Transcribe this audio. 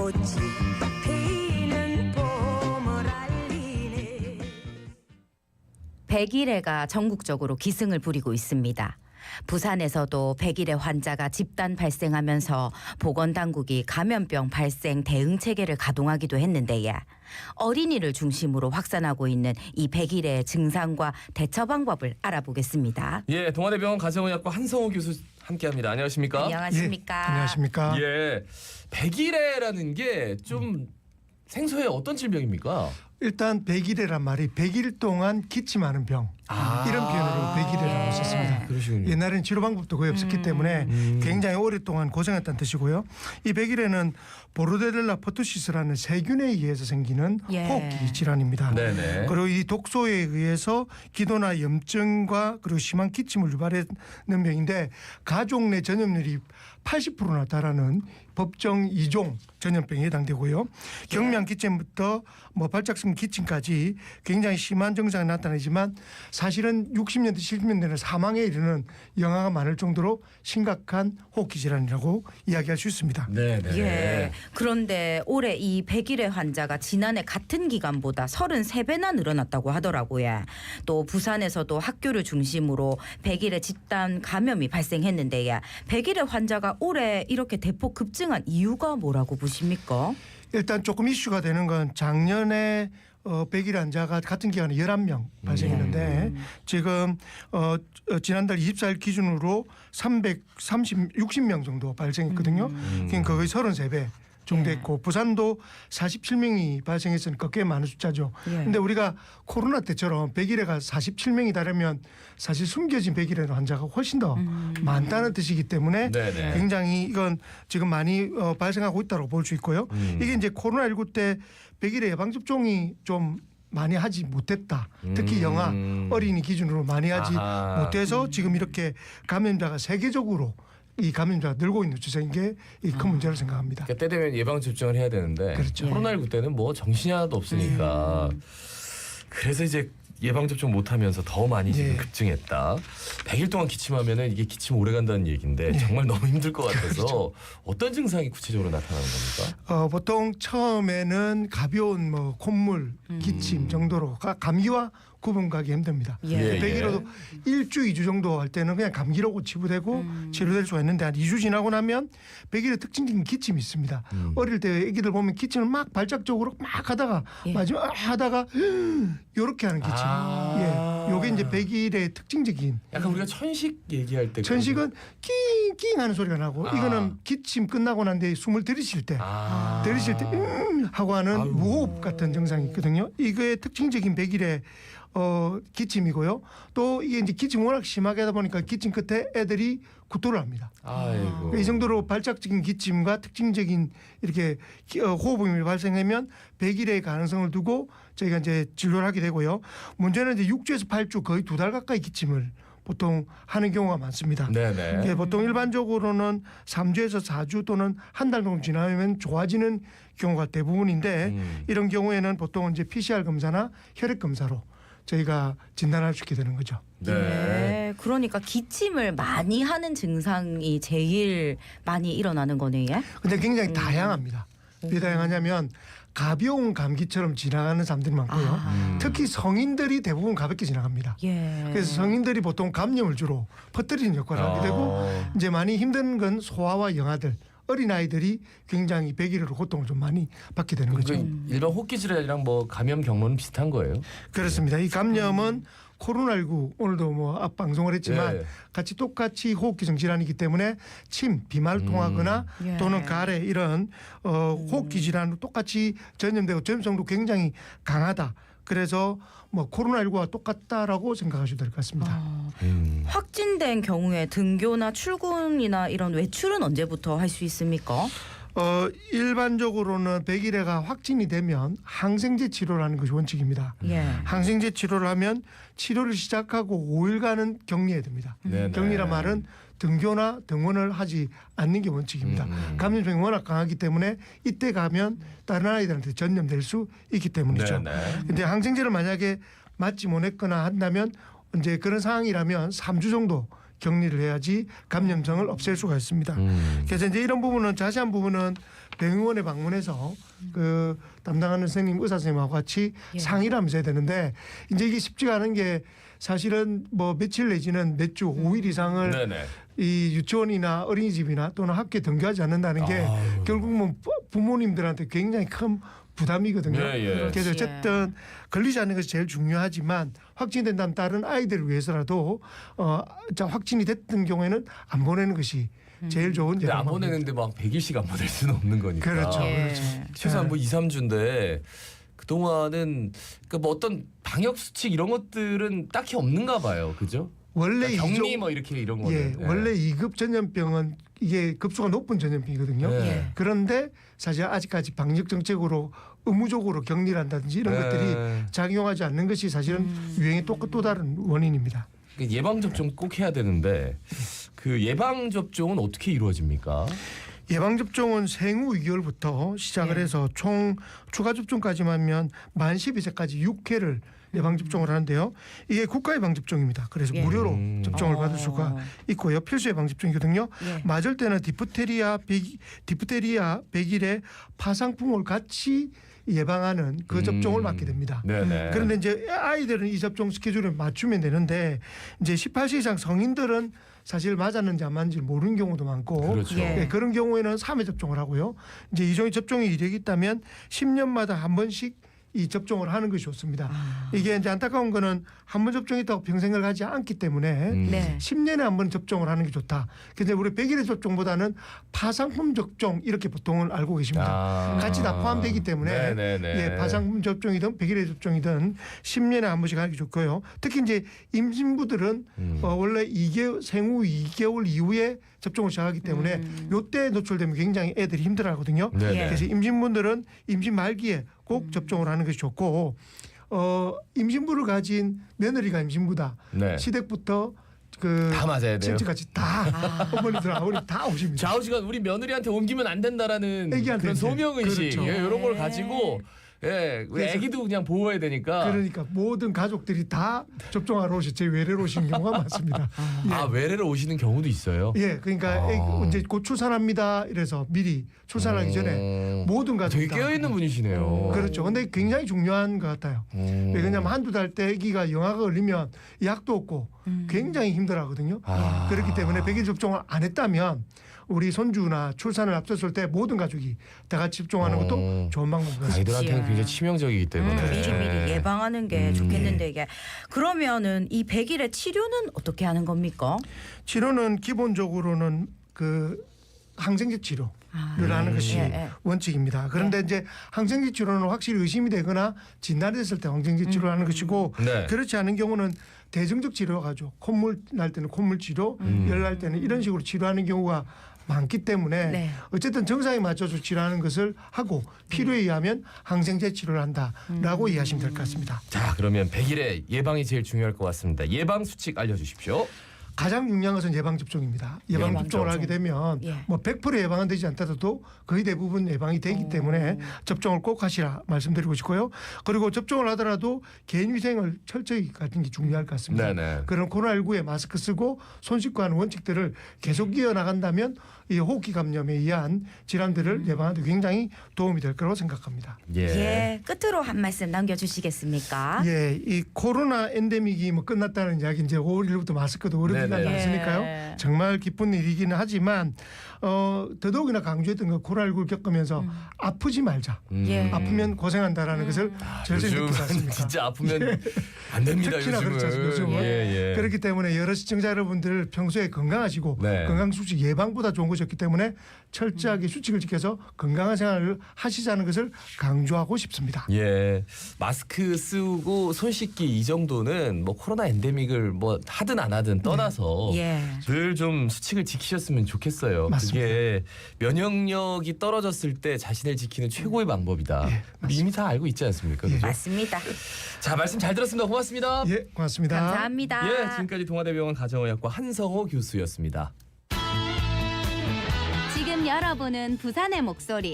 꽃이 피는 봄을 알리네. 백일해가 전국적으로 기승을 부리고 있습니다. 부산에서도 백일해 환자가 집단 발생하면서 보건당국이 감염병 발생 대응 체계를 가동하기도 했는데요. 어린이를 중심으로 확산하고 있는 이 백일해 증상과 대처 방법을 알아보겠습니다. 예, 동아대병원 가정의학과 한성호 교수 함께합니다. 안녕하십니까? 안녕하십니까? 예, 안녕하십니까? 예, 백일해라는 게 좀 생소해. 어떤 질병입니까? 일단 백일해란 말이 100일 동안 기침하는 병 이런 표현으로 백일해라고 썼습니다. 그러시군요. 옛날에는 치료 방법도 거의 없었기 때문에 굉장히 오랫동안 고생했다는 뜻이고요. 이 백일해는 보르데렐라 퍼투시스라는 세균에 의해서 생기는 예. 호흡기 질환입니다. 네네. 그리고 이 독소에 의해서 기도나 염증과 그리고 심한 기침을 유발하는 병인데 가족 내 전염률이 80%나 달하는 법정 2종 전염병에 해당되고요. 경미한 기침부터 발작성 기침까지 굉장히 심한 증상이 나타나지만 사실은 60년대 70년대는 사망에 이르는 영화가 많을 정도로 심각한 호흡기 질환이라고 이야기할 수 있습니다. 네네. 예. 그런데 올해 이 백일해 환자가 지난해 같은 기간보다 33배나 늘어났다고 하더라고요. 또 부산에서도 학교를 중심으로 백일해 집단 감염이 발생했는데요. 백일해 환자가 올해 이렇게 대폭 급증한 이유가 뭐라고 보십니까? 일단 조금 이슈가 되는 건 작년에 백일 환자가 같은 기간에 11명 발생했는데 지금 지난달 24일 기준으로 60명 정도 발생했거든요. 그러니까 거의 33배 정도 했고 부산도 47명이 발생했으니까 꽤 많은 숫자죠. 그런데 우리가 코로나 때처럼 백일해가 47명이 다르면 사실 숨겨진 백일해 환자가 훨씬 더 많다는 뜻이기 때문에 네네. 굉장히 이건 지금 많이 발생하고 있다고 볼 수 있고요. 이게 이제 코로나19 때 백일해 예방접종이 좀 많이 하지 못했다. 특히 영아 어린이 기준으로 많이 하지 못해서 지금 이렇게 감염자가 세계적으로 이 감염자가 늘고 있는 추세인 게 큰 문제로 생각합니다. 그러니까 때 되면 예방 접종을 해야 되는데 그렇죠. 코로나19 때는 뭐 정신이 하나도 없으니까 그래서 이제 예방 접종 못하면서 더 많이 지금 급증했다. 100일 동안 기침하면은 이게 기침 오래 간다는 얘기인데 정말 너무 힘들 것 같아서 그렇죠. 어떤 증상이 구체적으로 나타나는 겁니까? 보통 처음에는 가벼운 콧물, 기침 정도로 감기와 구분가기 힘듭니다. 예. 백일호도 1주, 2주 정도 할 때는 그냥 감기로 치부되고 치료될 수가 있는데 한 2주 지나고 나면 백일의 특징적인 기침이 있습니다. 어릴 때 애기들 보면 기침을 막 발작적으로 막 하다가 마지막 하다가 이렇게 하는 기침. 요게 이제 백일의 특징적인. 약간 우리가 천식 얘기할 때 천식은 낑낑 하는 소리가 나고 이거는 기침 끝나고 난 뒤에 숨을 들이쉴 때 들이쉴 때 하고 하는 무호흡 같은 증상이 있거든요. 이거의 특징적인 백일의 기침이고요. 또 이게 이제 기침 워낙 심하게 하다 보니까 기침 끝에 애들이 구토를 합니다. 아이고. 이 정도로 발작적인 기침과 특징적인 이렇게 호흡음이 발생하면 백일의 가능성을 두고 저희가 이제 진료를 하게 되고요. 문제는 이제 6주에서 8주 거의 2달 가까이 기침을 보통 하는 경우가 많습니다. 네네. 보통 일반적으로는 3주에서 4주 또는 한 달 정도 지나면 좋아지는 경우가 대부분인데 이런 경우에는 보통 이제 PCR 검사나 혈액 검사로 저희가 진단할 수 있게 되는 거죠. 네. 그러니까 기침을 많이 하는 증상이 제일 많이 일어나는 거네요. 근데 굉장히 다양합니다. 왜 다양하냐면 가벼운 감기처럼 지나가는 사람들이 많고요. 특히 성인들이 대부분 가볍게 지나갑니다. 그래서 성인들이 보통 감염을 주로 퍼뜨리는 역할을 하게 되고 이제 많이 힘든 건 소아와 영아들 어린아이들이 굉장히 백일해로 고통을 좀 많이 받게 되는 거죠. 일반 호흡기 질환이랑 뭐 감염 경로는 비슷한 거예요? 그렇습니다. 이 감염은 코로나19 오늘도 앞 방송을 했지만 같이 똑같이 호흡기성 질환이기 때문에 침, 비말 통하거나 또는 가래 이런 호흡기 질환으로 똑같이 전염되고 전염성도 굉장히 강하다. 그래서 코로나19와 똑같다라고 생각하셔도 될 것 같습니다. 확진된 경우에 등교나 출근이나 이런 외출은 언제부터 할 수 있습니까? 일반적으로는 백일해가 확진이 되면 항생제 치료를 하는 것이 원칙입니다. 항생제 치료를 하면 치료를 시작하고 5일간은 격리해야 됩니다. 격리란 말은 등교나 등원을 하지 않는 게 원칙입니다. 감염성이 워낙 강하기 때문에 이때 가면 다른 아이들한테 전염될 수 있기 때문이죠. 그런데 항생제를 만약에 맞지 못했거나 한다면 이제 그런 상황이라면 3주 정도 격리를 해야지 감염성을 없앨 수가 있습니다. 그래서 이제 이런 부분은 자세한 부분은 병원에 방문해서 그 담당하는 선생님 의사 선생님하고 같이 예. 상의를 하면서 해야 되는데 이제 이게 쉽지가 않은 게 사실은 뭐 며칠 내지는 몇 주, 5일 이상을 네네. 이 유치원이나 어린이집이나 또는 학교에 등교하지 않는다는 게 아유. 결국 뭐 부모님들한테 굉장히 큰 부담이거든요. 예, 예. 그래서 그렇지. 어쨌든 걸리지 않는 것이 제일 중요하지만 확진된 다음 다른 아이들을 위해서라도 자 확진이 됐던 경우에는 안 보내는 것이 제일 좋은 근데 안 예방법입니다. 보내는데 막 100일씩 안 보낼 수는 없는 거니까. 그렇죠. 예. 그렇죠. 최소한 뭐 2, 3주인데 그동안은 그러니까 뭐 어떤 방역 수칙 이런 것들은 딱히 없는가 봐요. 그죠? 원래 그러니까 격리 이종- 뭐 이렇게 이런 예, 거는. 예. 원래 2급 전염병은 이게 급수가 높은 전염병이거든요. 예. 예. 그런데 사실 아직까지 방역 정책으로 의무적으로 격리를 한다든지 이런 예. 것들이 작용하지 않는 것이 사실은 유행의 또 다른 원인입니다. 그 예방 접종 꼭 해야 되는데 그 예방 접종은 어떻게 이루어집니까? 예방 접종은 생후 2개월부터 시작을 예. 해서 총 추가 접종까지만 하면 만 12세까지 6회를 예방 접종을 하는데요. 이게 국가 예방 접종입니다. 그래서 예. 무료로 접종을 받을 어. 수가 있고요. 필수 예방 접종이거든요. 예. 맞을 때는 디프테리아, 백일의 파상풍을 같이 예방하는 그 접종을 맞게 됩니다. 네네. 그런데 이제 아이들은 이 접종 스케줄을 맞추면 되는데 이제 18세 이상 성인들은 사실 맞았는지 안 맞는지 모르는 경우도 많고 그렇죠. 예. 예, 그런 경우에는 3회 접종을 하고요. 이제 이종의 접종이 이력이 있다면 10년마다 한 번씩 이 접종을 하는 것이 좋습니다. 이게 이제 안타까운 거는 한 번 접종했다고 평생을 가지 않기 때문에 네. 10년에 한 번 접종을 하는 게 좋다. 근데 우리 100일의 접종보다는 파상품 접종 이렇게 보통은 알고 계십니다. 아. 같이 다 포함되기 때문에 네네네. 예, 파상품 접종이든 100일의 접종이든 10년에 한 번씩 하는 게 좋고요. 특히 이제 임신부들은 원래 생후 2개월 이후에 접종을 시작하기 때문에 요때 노출되면 굉장히 애들이 힘들어하거든요. 네네. 예. 그래서 임신분들은 임신 말기에 꼭 접종을 하는 것이 좋고 임신부를 가진 며느리가 임신부다. 네. 시댁부터 그 다 맞아야 돼요. 친척까지 다 어머니들 아버님 다 오십니다. 좌우지간 우리 며느리한테 옮기면 안 된다라는 애기한테 그런 이제. 소명의식 그렇죠. 예, 이런 걸 가지고 예, 우리 그래서- 애기도 그냥 보호해야 되니까. 그러니까 모든 가족들이 다 접종하러 오시 제 외래로 오시는 경우가 많습니다. 아 외래로 오시는 경우도 있어요. 예, 그러니까 아. 이제 곧 출산합니다. 이래서 미리 출산하기 전에 모든 가족이 되게 깨어 있는 분이시네요. 그렇죠. 근데 굉장히 중요한 것 같아요. 왜냐하면 한두 달 때 아기가 영아가 걸리면 약도 없고 굉장히 힘들어하거든요. 아. 그렇기 때문에 100일 접종을 안 했다면 우리 손주나 출산을 앞섰을 때 모든 가족이 다 같이 접종하는 것도 좋은 방법입니다. 아이들한테는 그렇지. 굉장히 치명적이기 때문에 미리 예방하는 게 좋겠는데 이게 그러면은 이 100일의 치료는 어떻게 하는 겁니까? 치료는 기본적으로는 그 항생제 치료를 하는 것이 예, 예. 원칙입니다. 그런데 이제 항생제 치료는 확실히 의심이 되거나 진단됐을 때 항생제 치료를 하는 것이고 네. 그렇지 않은 경우는 대증적 치료가 죠. 콧물 날 때는 콧물 치료, 열 날 때는 이런 식으로 치료하는 경우가 많기 때문에 네. 어쨌든 정상에 맞춰서 치료하는 것을 하고 필요에 의하면 항생제 치료를 한다라고 이해하시면 될 것 같습니다. 자 그러면 100일의 예방이 제일 중요할 것 같습니다. 예방 수칙 알려주십시오. 가장 중요한 것은 예방 접종입니다. 예방 예방 접종을 접종. 하게 되면 예. 뭐 100% 예방은 되지 않더라도 거의 대부분 예방이 되기 때문에 접종을 꼭 하시라 말씀드리고 싶고요. 그리고 접종을 하더라도 개인 위생을 철저히 가진 게 중요할 것 같습니다. 네네. 그런 코로나19에 마스크 쓰고 손 씻고 하는 원칙들을 계속 이어나간다면 이 호흡기 감염에 의한 질환들을 예방하는 데 굉장히 도움이 될 거라고 생각합니다. 예. 끝으로 한 말씀 남겨주시겠습니까? 예, 이 코로나 엔데믹이 뭐 끝났다는 이야기 이제 5월 1일부터 마스크도 어렵게 네네. 나왔으니까요. 예. 정말 기쁜 일이기는 하지만 더더욱이나 강조했던 거 코로나19를 겪으면서 아프지 말자. 예. 아프면 고생한다라는 것을 절실히 느끼지 요즘은 않습니까? 진짜 아프면 안 됩니다. 특히나 그렇지 않습니까? 요즘은. 예, 예. 그렇기 때문에 여러 시청자 여러분들 평소에 건강하시고 네. 건강 수칙 예방보다 좋은 것이었기 때문에 철저하게 수칙을 지켜서 건강한 생활을 하시자는 것을 강조하고 싶습니다. 예, 마스크 쓰고 손 씻기 이 정도는 뭐 코로나 엔데믹을 뭐 하든 안 하든 떠나서 예. 늘 좀 수칙을 지키셨으면 좋겠어요. 맞습니다. 그게 면역력이 떨어졌을 때 자신을 지키는 최고의 방법이다. 예, 이미 다 알고 있지 않습니까? 그죠? 맞습니다. 자, 말씀 잘 들었습니다. 고맙습니다. 예, 고맙습니다. 감사합니다. 예, 지금까지 동아대병원 가정의학과 한성호 교수였습니다. 지금 여러분은 부산의 목소리